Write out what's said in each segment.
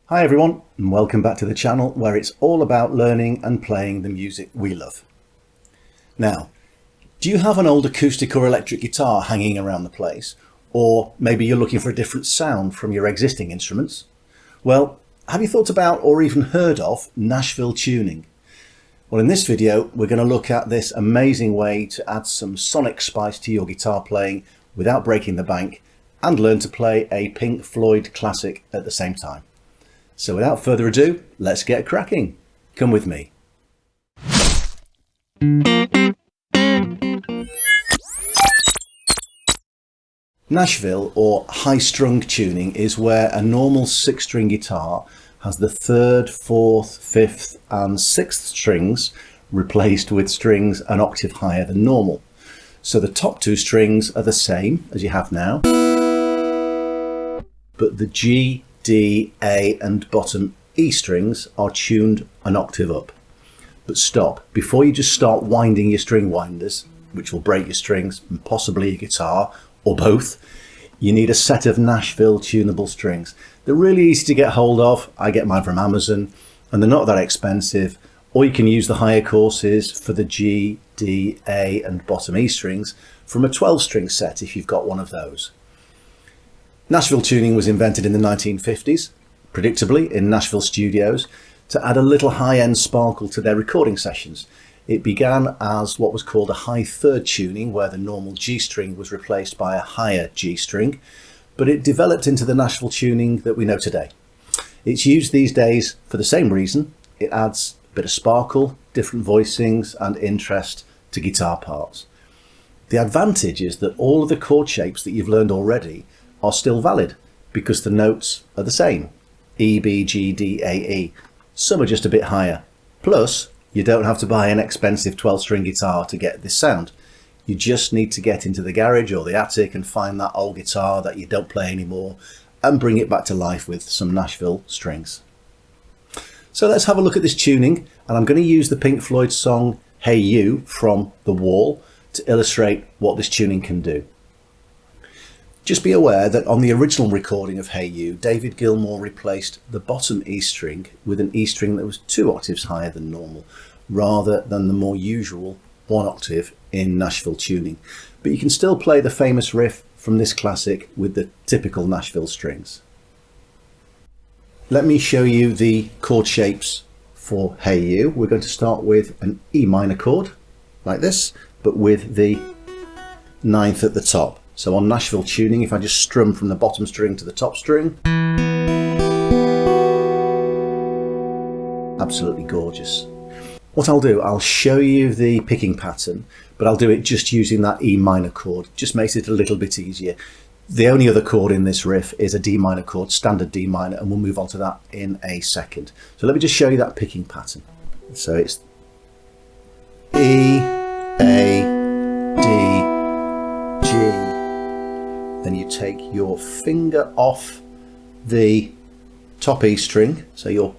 Hi everyone, and welcome back to the channel where it's all about learning and playing the music we love. Now, do you have an old acoustic or electric guitar hanging around the place? Or maybe you're looking for a different sound from your existing instruments? Well, have you thought about or even heard of Nashville Tuning? Well, in this video, we're going to look at this amazing way to add some sonic spice to your guitar playing without breaking the bank and learn to play a Pink Floyd classic at the same time. So without further ado, let's get cracking. Come with me. Nashville or high-strung tuning is where a normal 6-string guitar has the 3rd, 4th, 5th and 6th strings replaced with strings an octave higher than normal. So the top 2 strings are the same as you have now, but the G, D, A and bottom E strings are tuned an octave up. But stop, before you just start winding your string winders, which will break your strings and possibly your guitar, or both, you need a set of Nashville tunable strings. They're really easy to get hold of. I get mine from Amazon and they're not that expensive, or you can use the higher courses for the G, D, A and bottom E strings from a 12-string set if you've got one of those. Nashville Tuning was invented in the 1950s, predictably in Nashville studios, to add a little high-end sparkle to their recording sessions. It began as what was called a high 3rd tuning, where the normal G string was replaced by a higher G string, but it developed into the Nashville tuning that we know today. It's used these days for the same reason. It adds a bit of sparkle, different voicings and interest to guitar parts. The advantage is that all of the chord shapes that you've learned already are still valid because the notes are the same. E, B, G, D, A, E. Some are just a bit higher. Plus, you don't have to buy an expensive 12-string guitar to get this sound. You just need to get into the garage or the attic and find that old guitar that you don't play anymore and bring it back to life with some Nashville strings. So let's have a look at this tuning, and I'm going to use the Pink Floyd song Hey You from The Wall to illustrate what this tuning can do. Just be aware that on the original recording of Hey You, David Gilmour replaced the bottom E string with an E string that was 2 octaves higher than normal, rather than the more usual 1 octave in Nashville tuning. But you can still play the famous riff from this classic with the typical Nashville strings. Let me show you the chord shapes for Hey You. We're going to start with an E minor chord, like this, but with the 9th at the top. So on Nashville tuning, if I just strum from the bottom string to the top string, absolutely gorgeous. What I'll do, I'll show you the picking pattern, but I'll do it just using that E minor chord. Just makes it a little bit easier. The only other chord in this riff is a D minor chord, standard D minor, and we'll move on to that in a second. So let me just show you that picking pattern. So it's E, A, D, G. Then you take your finger off the top E string, so your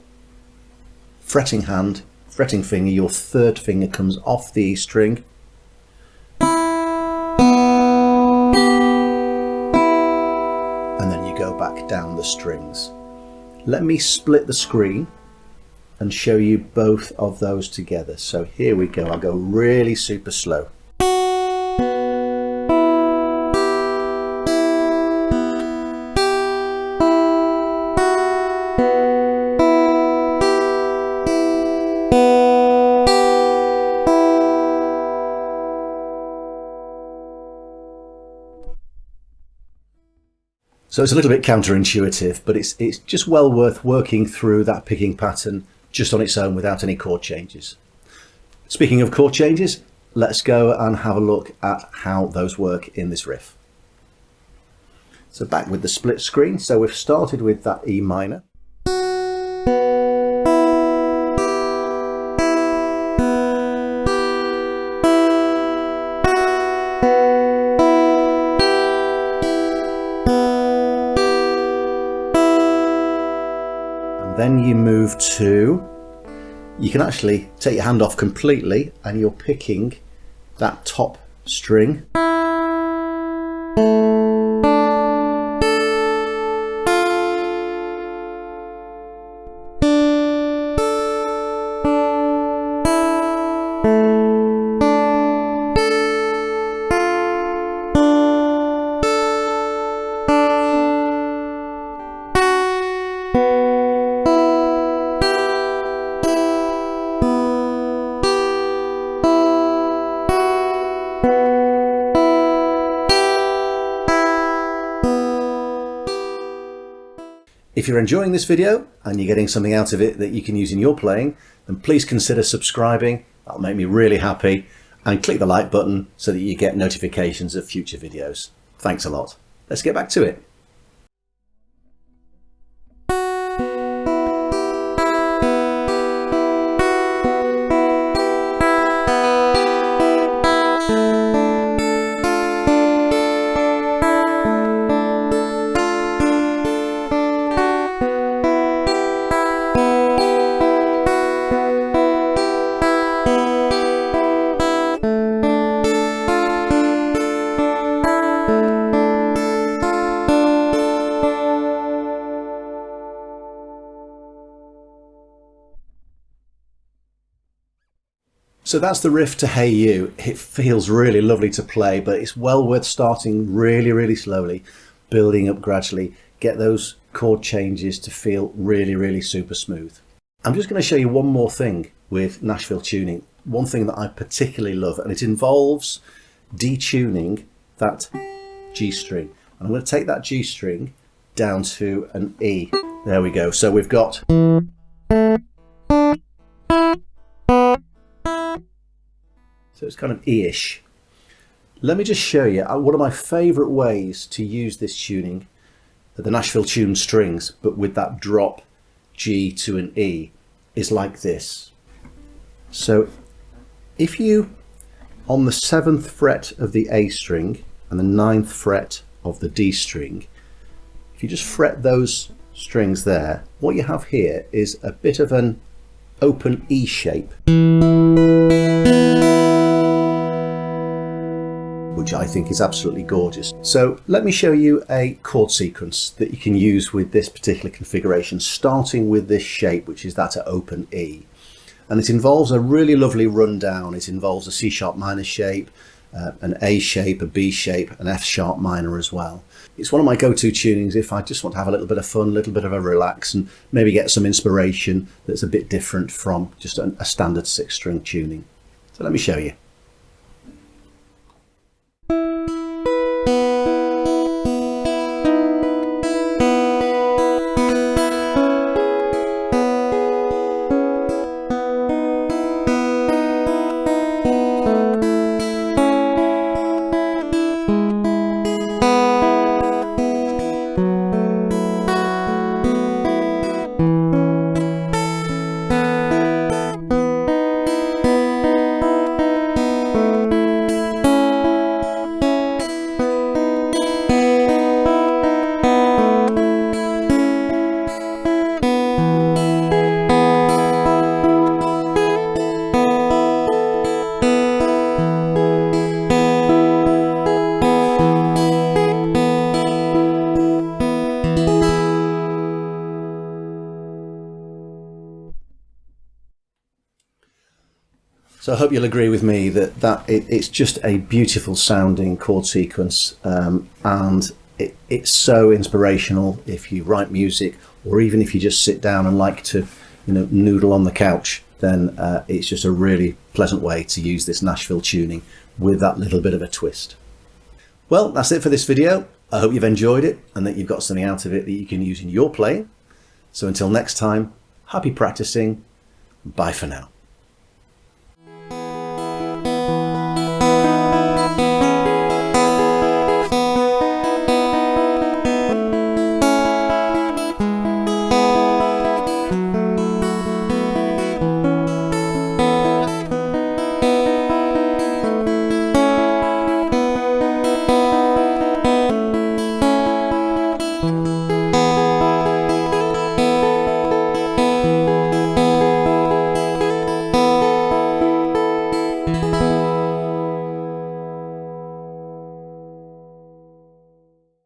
fretting finger, your 3rd finger comes off the E string, and then you go back down the strings. Let me split the screen and show you both of those together. So here we go, I'll go really super slow. So it's a little bit counterintuitive, but it's just well worth working through that picking pattern just on its own without any chord changes. Speaking of chord changes, let's go and have a look at how those work in this riff. So back with the split screen. So we've started with that E minor. Then you move to, you can actually take your hand off completely and you're picking that top string. if you're enjoying this video and you're getting something out of it that you can use in your playing, then please consider subscribing. That'll make me really happy. And click the like button so that you get notifications of future videos. Thanks a lot. Let's get back to it. So that's the riff to Hey You. It feels really lovely to play, but it's well worth starting really, really slowly, building up gradually, get those chord changes to feel really, really super smooth. I'm just going to show you one more thing with Nashville Tuning, one thing that I particularly love, and it involves detuning that G string. And I'm going to take that G string down to an E. There we go. So we've got... So it's kind of E-ish. Let me just show you one of my favourite ways to use this tuning, the Nashville Tune strings, but with that drop G to an E, is like this. So if you, on the 7th fret of the A string and the 9th fret of the D string, if you just fret those strings there, what you have here is a bit of an open E shape, which I think is absolutely gorgeous. So let me show you a chord sequence that you can use with this particular configuration, starting with this shape, which is that open E. And it involves a really lovely rundown. It involves a C sharp minor shape, an A shape, a B shape, an F sharp minor as well. It's one of my go-to tunings if I just want to have a little bit of fun, a little bit of a relax, and maybe get some inspiration that's a bit different from just a standard 6-string tuning. So let me show you. So I hope you'll agree with me that it's just a beautiful sounding chord sequence, and it's so inspirational if you write music, or even if you just sit down and like to, noodle on the couch. Then it's just a really pleasant way to use this Nashville tuning with that little bit of a twist. Well, that's it for this video. I hope you've enjoyed it and that you've got something out of it that you can use in your playing. So until next time, happy practicing. Bye for now.